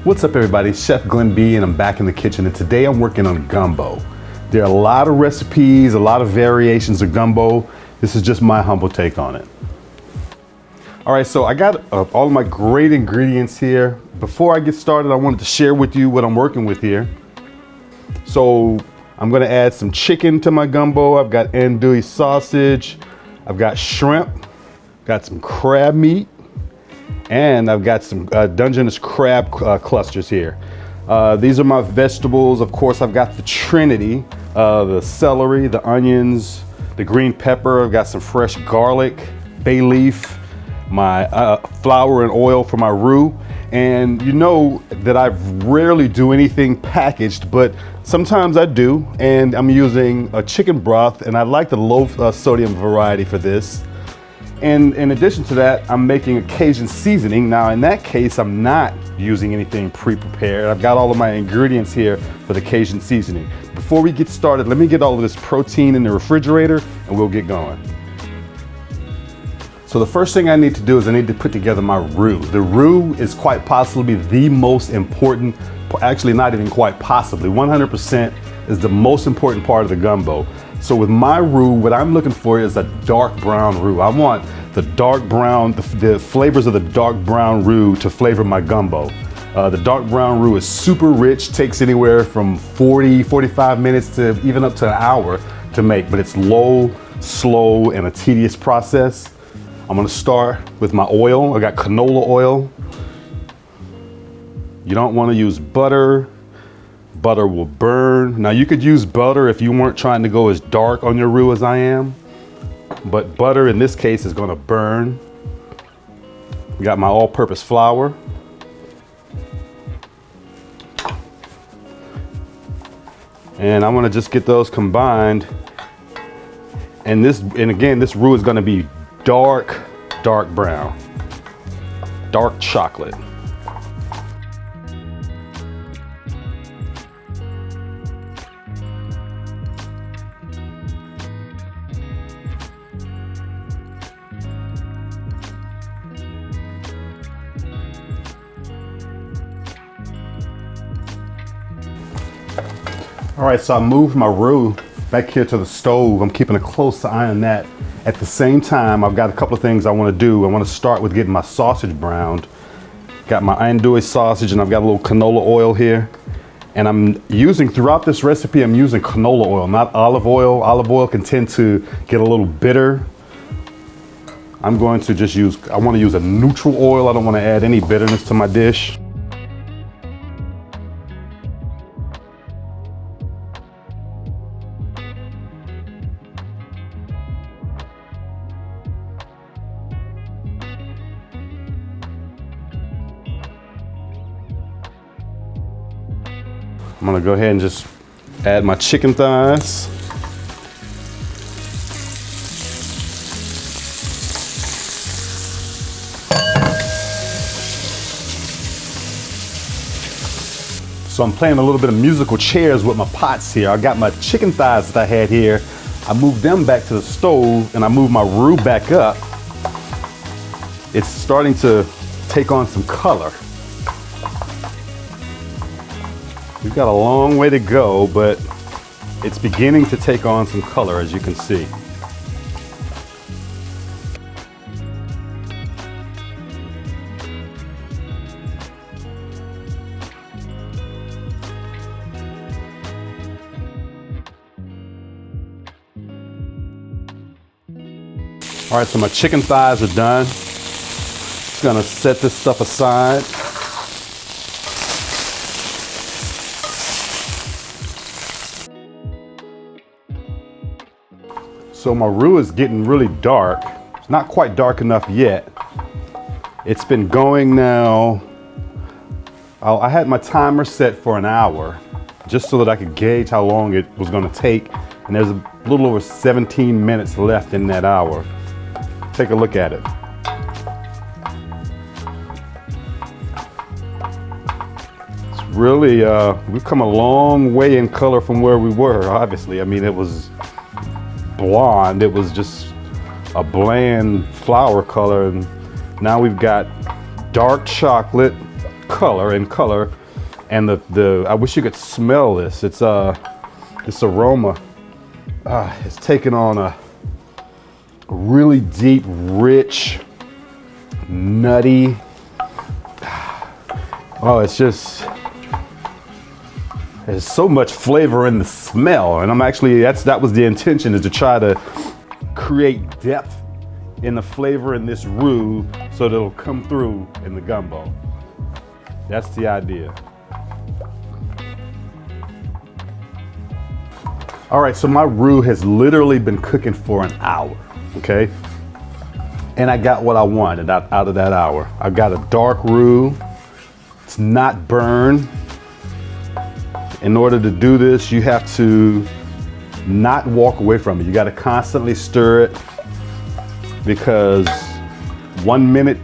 What's up everybody, Chef Glenn B and I'm back in the kitchen, and today I'm working on gumbo. There are a lot of recipes, a lot of variations of gumbo. This is just my humble take on it. All right, so I got all of my great ingredients here. Before I get started, I wanted to share with you what I'm working with here. So I'm gonna add some chicken to my gumbo. I've got andouille sausage, I've got shrimp, got some crab meat, and I've got some Dungeness crab clusters here. These are my vegetables. Of course, I've got the Trinity, the celery, the onions, the green pepper. I've got some fresh garlic, bay leaf, my flour and oil for my roux. And you know that I rarely do anything packaged, but sometimes I do. And I'm using a chicken broth, and I like the low sodium variety for this. And in addition to that, I'm making a Cajun seasoning. Now in that case, I'm not using anything pre-prepared. I've got all of my ingredients here for the Cajun seasoning. Before we get started, let me get all of this protein in the refrigerator and we'll get going. So the first thing I need to do is I need to put together my roux. The roux is quite possibly the most important, actually not even quite possibly, 100% is the most important part of the gumbo. So with my roux, what I'm looking for is a dark brown roux. I want the dark brown, the flavors of the dark brown roux to flavor my gumbo. The dark brown roux is super rich, takes anywhere from 45 minutes to even up to an hour to make, but it's low, slow, and a tedious process. I'm gonna start with my oil. I got canola oil. You don't wanna use butter. Butter will burn. Now you could use butter if you weren't trying to go as dark on your roux as I am, but butter in this case is gonna burn. Got my all-purpose flour. And I'm gonna just get those combined. And again, this roux is gonna be dark brown, dark chocolate. All right, so I moved my roux back here to the stove. I'm keeping a close eye on that. At the same time, I've got a couple of things I want to do. I want to start with getting my sausage browned. Got my andouille sausage, and I've got a little canola oil here. And I'm using, throughout this recipe, I'm using canola oil, not olive oil. Olive oil can tend to get a little bitter. I'm going to just I want to use a neutral oil. I don't want to add any bitterness to my dish. I'm gonna go ahead and just add my chicken thighs. So I'm playing a little bit of musical chairs with my pots here. I got my chicken thighs that I had here. I moved them back to the stove and I moved my roux back up. It's starting to take on some color. We've got a long way to go, but it's beginning to take on some color, as you can see. All right, so my chicken thighs are done. Just gonna set this stuff aside. So my roux is getting really dark. It's not quite dark enough yet. It's been going now. I had my timer set for an hour just so that I could gauge how long it was gonna take. And there's a little over 17 minutes left in that hour. Take a look at it. It's really, we've come a long way in color from where we were, obviously. I mean, it was blonde. It was just a bland flour color. And now we've got dark chocolate, color and I wish you could smell this. It's this aroma it's taken on a really deep, rich, nutty. Oh, it's just, there's so much flavor in the smell, and that was the intention, is to try to create depth in the flavor in this roux so that it'll come through in the gumbo. That's the idea. All right, so my roux has literally been cooking for an hour, okay? And I got what I wanted out of that hour. I got a dark roux. It's not burned. In order to do this, you have to not walk away from it. You got to constantly stir it, because 1 minute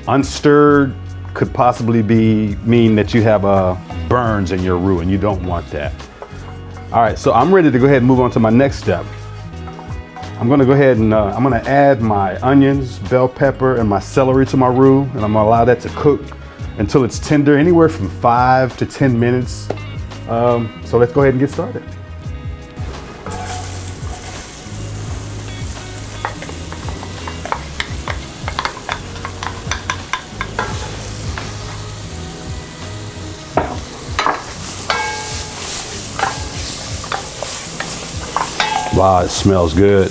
unstirred could possibly mean that you have burns in your roux, and you don't want that. All right, so I'm ready to go ahead and move on to my next step. I'm gonna go ahead and I'm gonna add my onions, bell pepper, and my celery to my roux, and I'm gonna allow that to cook until it's tender, anywhere from 5 to 10 minutes. So let's go ahead and get started. Wow, it smells good.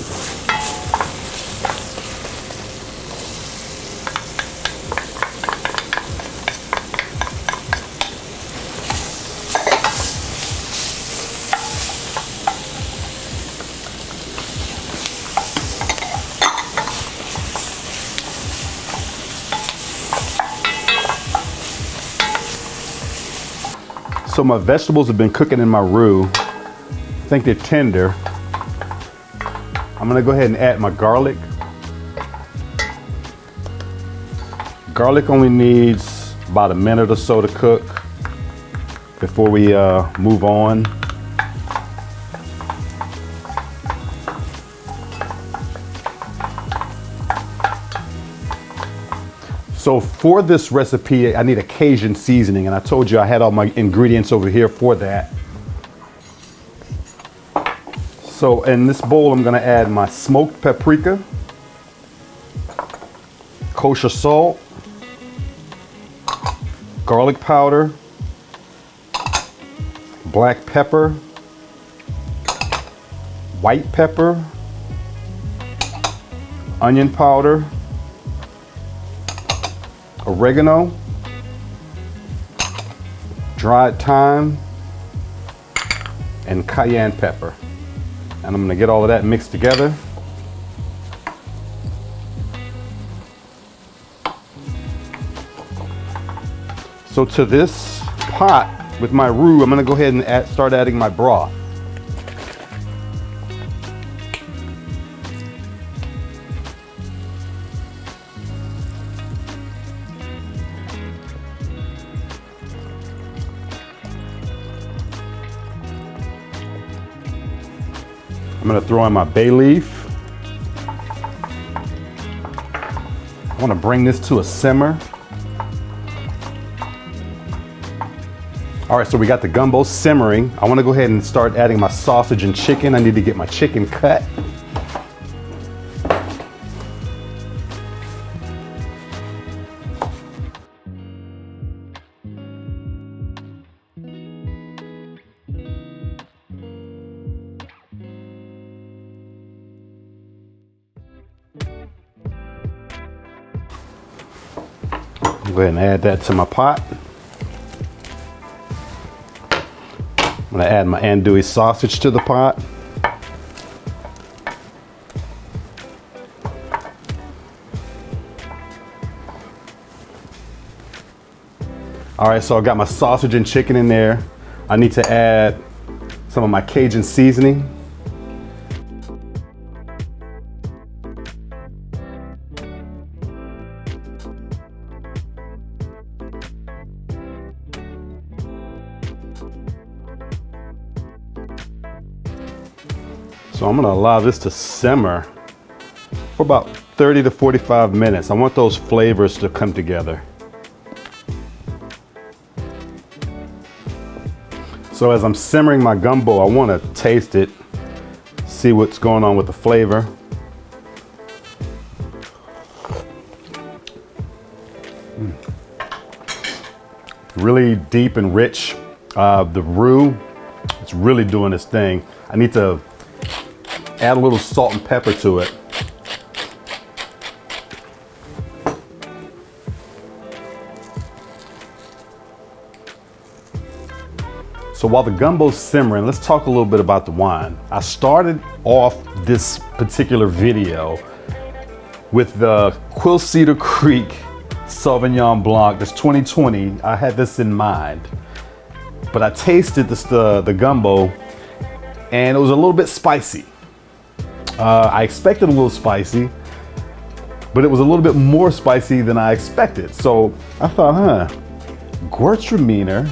So my vegetables have been cooking in my roux. I think they're tender. I'm gonna go ahead and add my garlic. Garlic only needs about a minute or so to cook before we move on. So for this recipe, I need a Cajun seasoning, and I told you I had all my ingredients over here for that. So in this bowl, I'm gonna add my smoked paprika, kosher salt, garlic powder, black pepper, white pepper, onion powder, oregano, dried thyme, and cayenne pepper. And I'm gonna get all of that mixed together. So to this pot with my roux, I'm gonna go ahead and start adding my broth. I'm gonna throw in my bay leaf. I wanna bring this to a simmer. All right, so we got the gumbo simmering. I wanna go ahead and start adding my sausage and chicken. I need to get my chicken cut. Go ahead and add that to my pot. I'm gonna add my andouille sausage to the pot. All right, so I got my sausage and chicken in there. I need to add some of my Cajun seasoning. So I'm gonna allow this to simmer for about 30 to 45 minutes. I want those flavors to come together. So as I'm simmering my gumbo, I want to taste it, see what's going on with the flavor. Really deep and rich. The roux, it's really doing its thing. I need to add a little salt and pepper to it. So while the gumbo's simmering, let's talk a little bit about the wine. I started off this particular video with the Quilceda Creek Sauvignon Blanc. That's 2020. I had this in mind, but I tasted the gumbo, and it was a little bit spicy. I expected a little spicy, but it was a little bit more spicy than I expected. So I thought, Gewürztraminer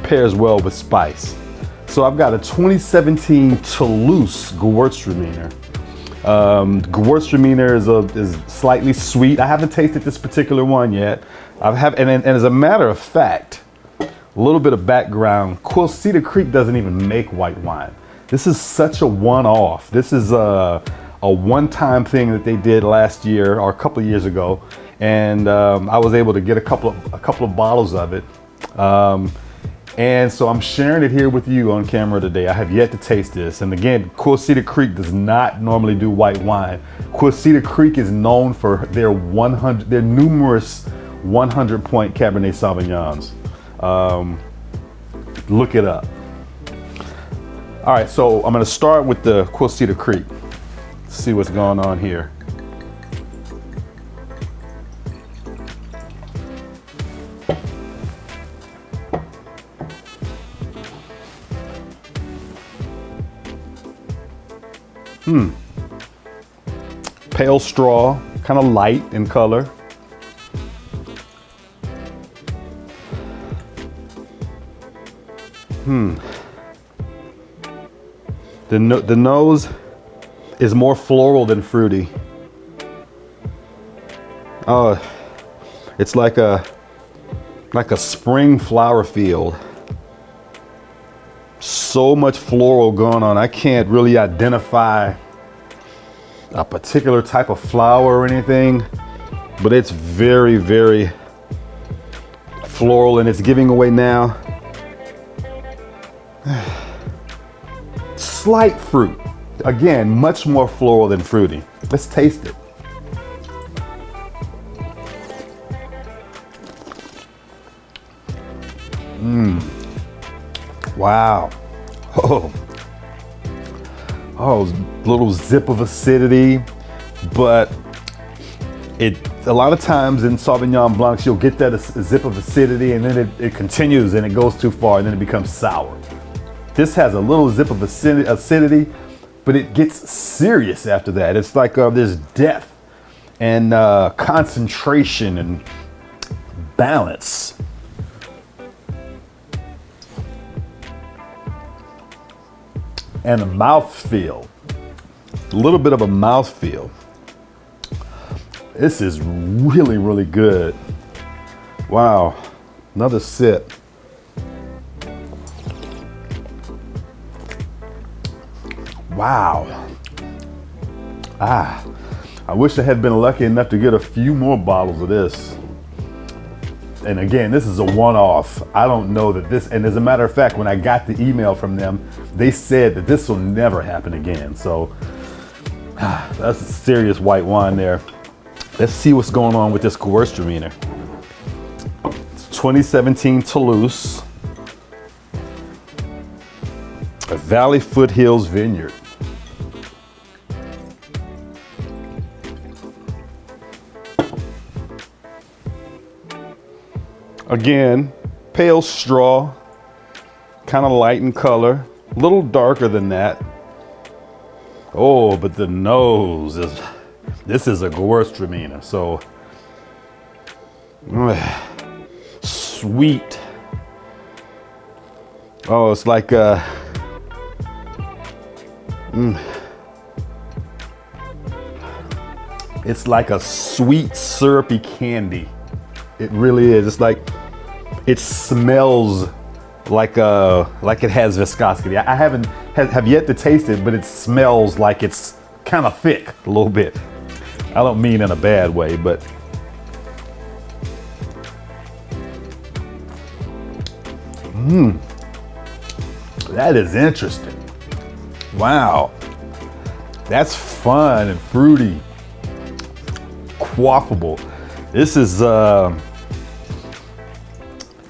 pairs well with spice. So I've got a 2017 Toulouse Gewürztraminer. Gewürztraminer is slightly sweet. I haven't tasted this particular one yet. And as a matter of fact, a little bit of background, Quilceda Creek doesn't even make white wine. This is such a one-off. This is a one-time thing that they did last year or a couple of years ago, and I was able to get a couple of bottles of it. And so I'm sharing it here with you on camera today. I have yet to taste this. And again, Quilceda Creek does not normally do white wine. Quilceda Creek is known for their numerous 100-point Cabernet Sauvignons. Look it up. All right, so I'm gonna start with the Quilceda Creek. See what's going on here. Pale straw, kind of light in color. The nose is more floral than fruity. Oh, it's like a spring flower field. So much floral going on. I can't really identify a particular type of flower or anything, but it's very, very floral, and it's giving away now. Slight fruit. Again, much more floral than fruity. Let's taste it. Wow. Oh, little zip of acidity, but a lot of times in Sauvignon Blancs, you'll get that zip of acidity, and then it continues and it goes too far, and then it becomes sour. This has a little zip of acidity, but it gets serious after that. It's like there's depth and concentration and balance. And a mouthfeel, a little bit of a mouthfeel. This is really, really good. Wow, another sip. Wow. I wish I had been lucky enough to get a few more bottles of this. And again, this is a one-off. I don't know that this, and as a matter of fact, when I got the email from them, they said that this will never happen again. So that's a serious white wine there. Let's see what's going on with this Gewürztraminer. It's 2017 Toulouse, a Valley Foothills Vineyard. Again, pale straw, kind of light in color, a little darker than that. Oh, but the nose is, this is a Gewürztraminer, so sweet. Oh, it's like it's like a sweet syrupy candy. It really is. It's like, it smells like it has viscosity. I haven't have yet to taste it, but it smells like it's kind of thick a little bit. I don't mean in a bad way, but that is interesting. Wow, that's fun and fruity, quaffable. This is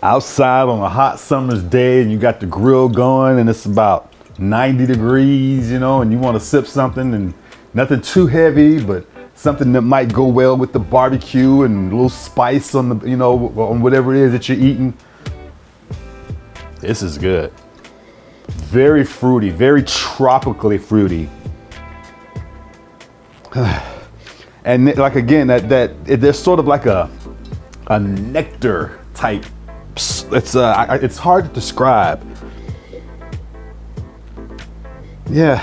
outside on a hot summer's day and you got the grill going and it's about 90 degrees, you know, and you want to sip something and nothing too heavy, but something that might go well with the barbecue and a little spice on the, you know, on whatever it is that you're eating. This is good. Very fruity, very tropically fruity. And like, again, there's sort of like a nectar type. It's hard to describe. Yeah,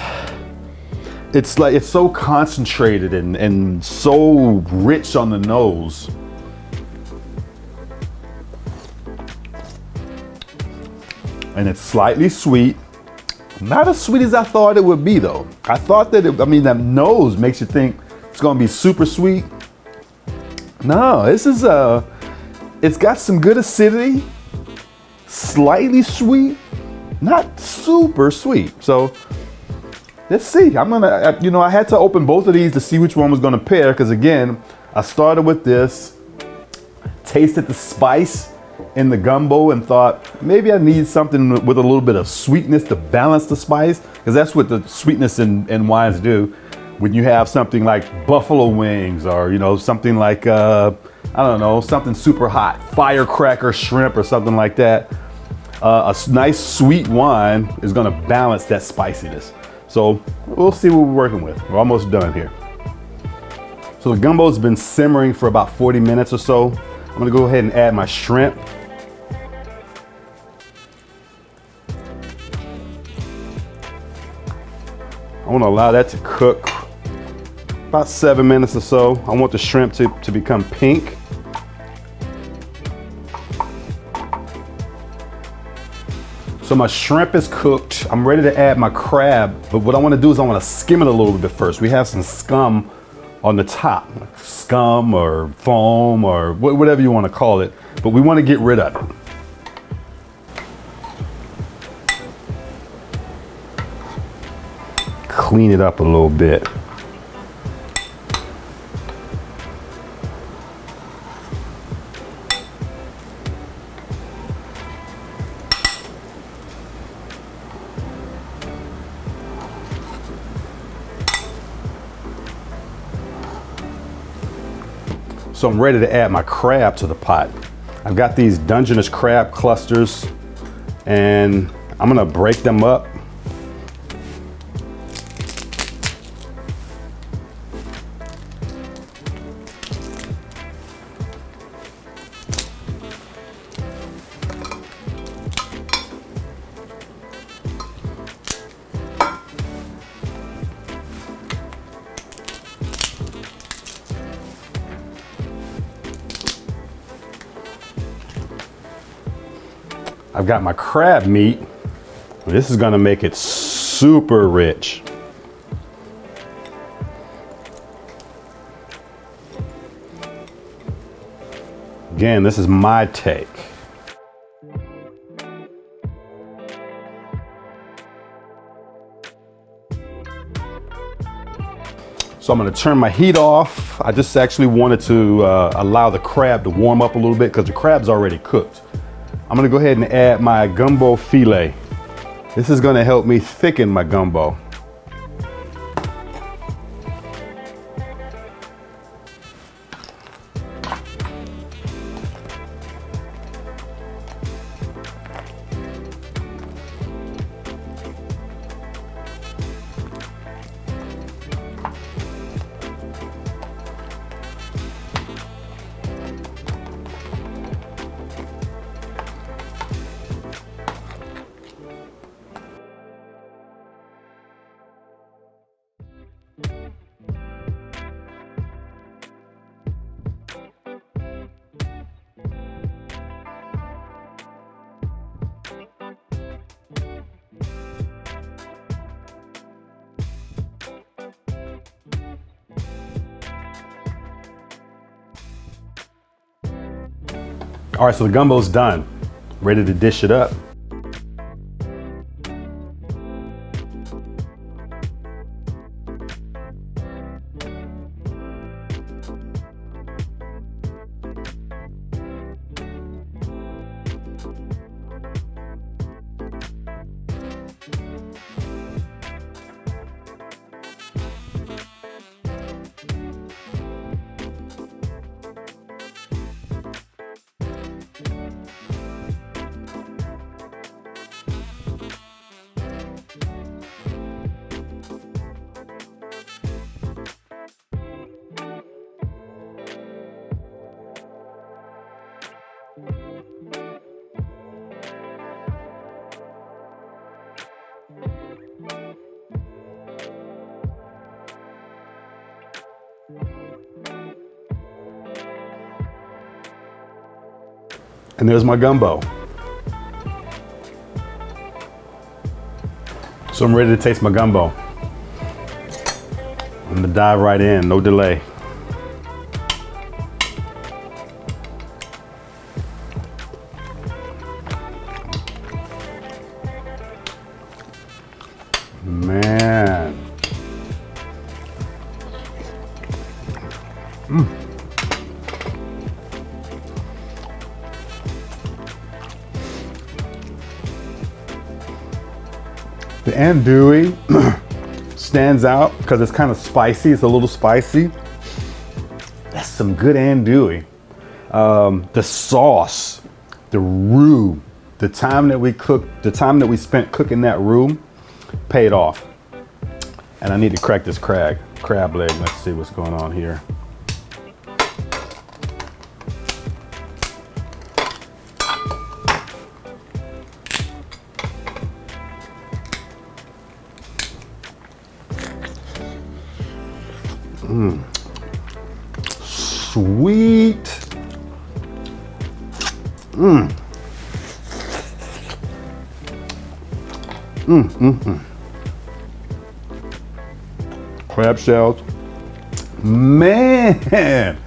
it's like it's so concentrated and so rich on the nose. And it's slightly sweet. Not as sweet as I thought it would be, though. I thought that that nose makes you think it's gonna be super sweet. No, this is it's got some good acidity, slightly sweet, not super sweet. So let's see. I had to open both of these to see which one was gonna pair, because again, I started with this, tasted the spice in the gumbo and thought maybe I need something with a little bit of sweetness to balance the spice, because that's what the sweetness in wines do. When you have something like buffalo wings, or something like I don't know, something super hot, firecracker shrimp or something like that, a nice sweet wine is going to balance that spiciness. So we'll see what we're working with. We're almost done here. So the gumbo's been simmering for about 40 minutes or so. I'm going to go ahead and add my shrimp. I want to allow that to cook about 7 minutes or so. I want the shrimp to become pink. So my shrimp is cooked. I'm ready to add my crab, but what I want to do is I want to skim it a little bit first. We have some scum on the top, like scum or foam or whatever you want to call it, but we want to get rid of it. Clean it up a little bit. So I'm ready to add my crab to the pot. I've got these Dungeness crab clusters and I'm gonna break them up. I've got my crab meat. This is gonna make it super rich. Again, this is my take. So I'm gonna turn my heat off. I just actually wanted to allow the crab to warm up a little bit because the crab's already cooked. I'm gonna go ahead and add my gumbo filet. This is gonna help me thicken my gumbo. All right, so the gumbo's done. Ready to dish it up. And there's my gumbo. So I'm ready to taste my gumbo. I'm gonna dive right in, no delay. Man. The andouille stands out because it's kind of spicy. It's a little spicy. That's some good andouille. The sauce, the roux, the time that we spent cooking that roux paid off. And I need to crack this crab leg. Let's see what's going on here. Sweet. Crab shells. Man,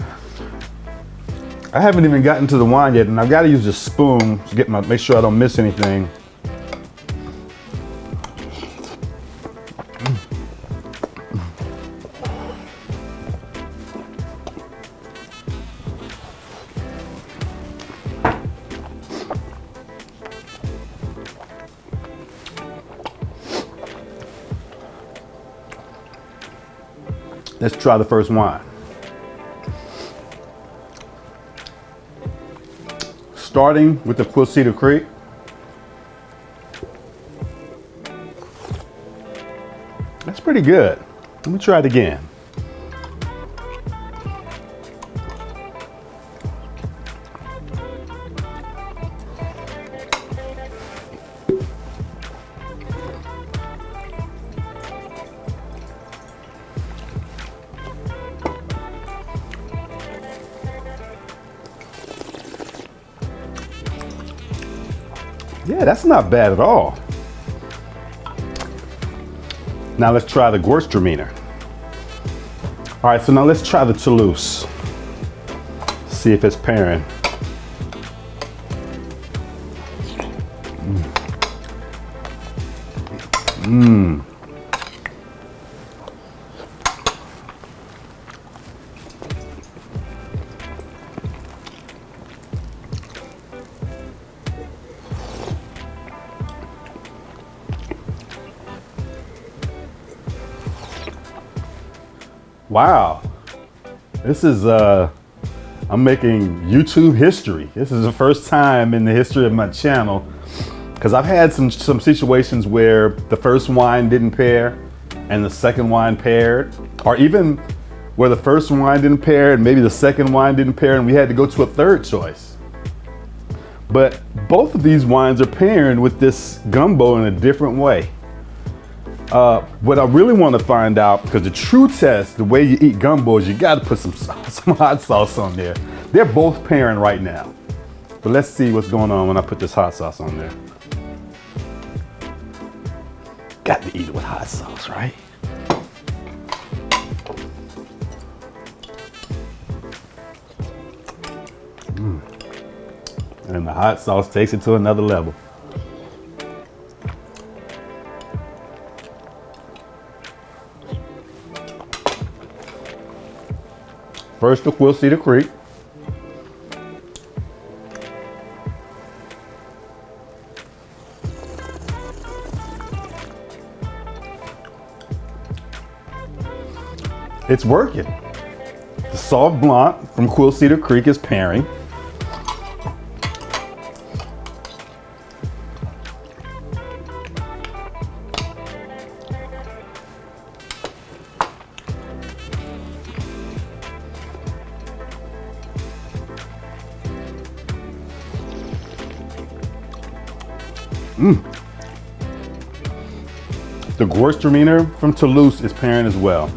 I haven't even gotten to the wine yet, and I've got to use a spoon to make sure I don't miss anything. Let's try the first wine. Starting with the Quilceda Creek. That's pretty good. Let me try it again. Yeah, that's not bad at all. Now let's try the Gewürztraminer. All right, so now let's try the Toulouse. See if it's pairing. Wow, this is, I'm making YouTube history. This is the first time in the history of my channel, because I've had some situations where the first wine didn't pair and the second wine paired, or even where the first wine didn't pair and maybe the second wine didn't pair and we had to go to a third choice. But both of these wines are pairing with this gumbo in a different way. What I really want to find out, because the true test, the way you eat gumbo, is you got to put some hot sauce on there. They're both pairing right now. But let's see what's going on when I put this hot sauce on there. Got to eat it with hot sauce, right? And the hot sauce takes it to another level. First, the Quilceda Creek. It's working. The Sauv Blanc from Quilceda Creek is pairing. The Gewürztraminer from Toulouse is pairing as well.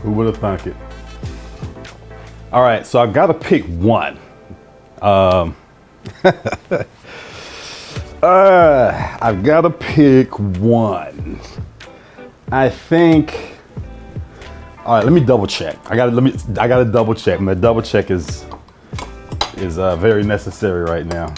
Who would have thunk it? All right, so I've got to pick one. I've got to pick one. I think. All right, let me double check. I got to double check. My double check is very necessary right now.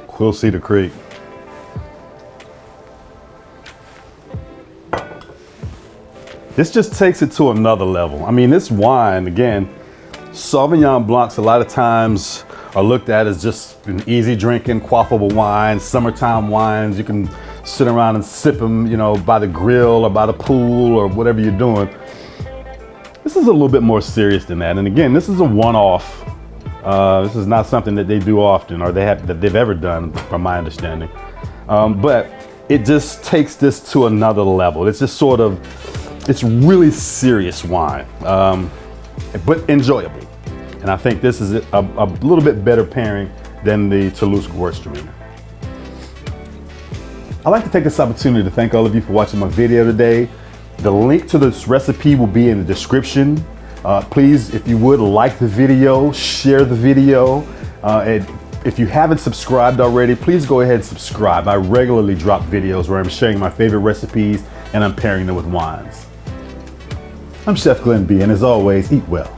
Quilceda Creek. This just takes it to another level. I mean, this wine, again, Sauvignon Blancs a lot of times are looked at as just an easy drinking, quaffable wine, summertime wines. You can sit around and sip them, you know, by the grill or by the pool or whatever you're doing. This is a little bit more serious than that. And again, this is a one-off. This is not something that they do often or that they've ever done, from my understanding. But it just takes this to another level. It's just sort of, it's really serious wine, but enjoyable. And I think this is a little bit better pairing than the Toulouse Gewürztraminer. I'd like to take this opportunity to thank all of you for watching my video today. The link to this recipe will be in the description. Please, if you would, like the video, share the video. And if you haven't subscribed already, please go ahead and subscribe. I regularly drop videos where I'm sharing my favorite recipes and I'm pairing them with wines. I'm Chef Glenn B, and as always, eat well.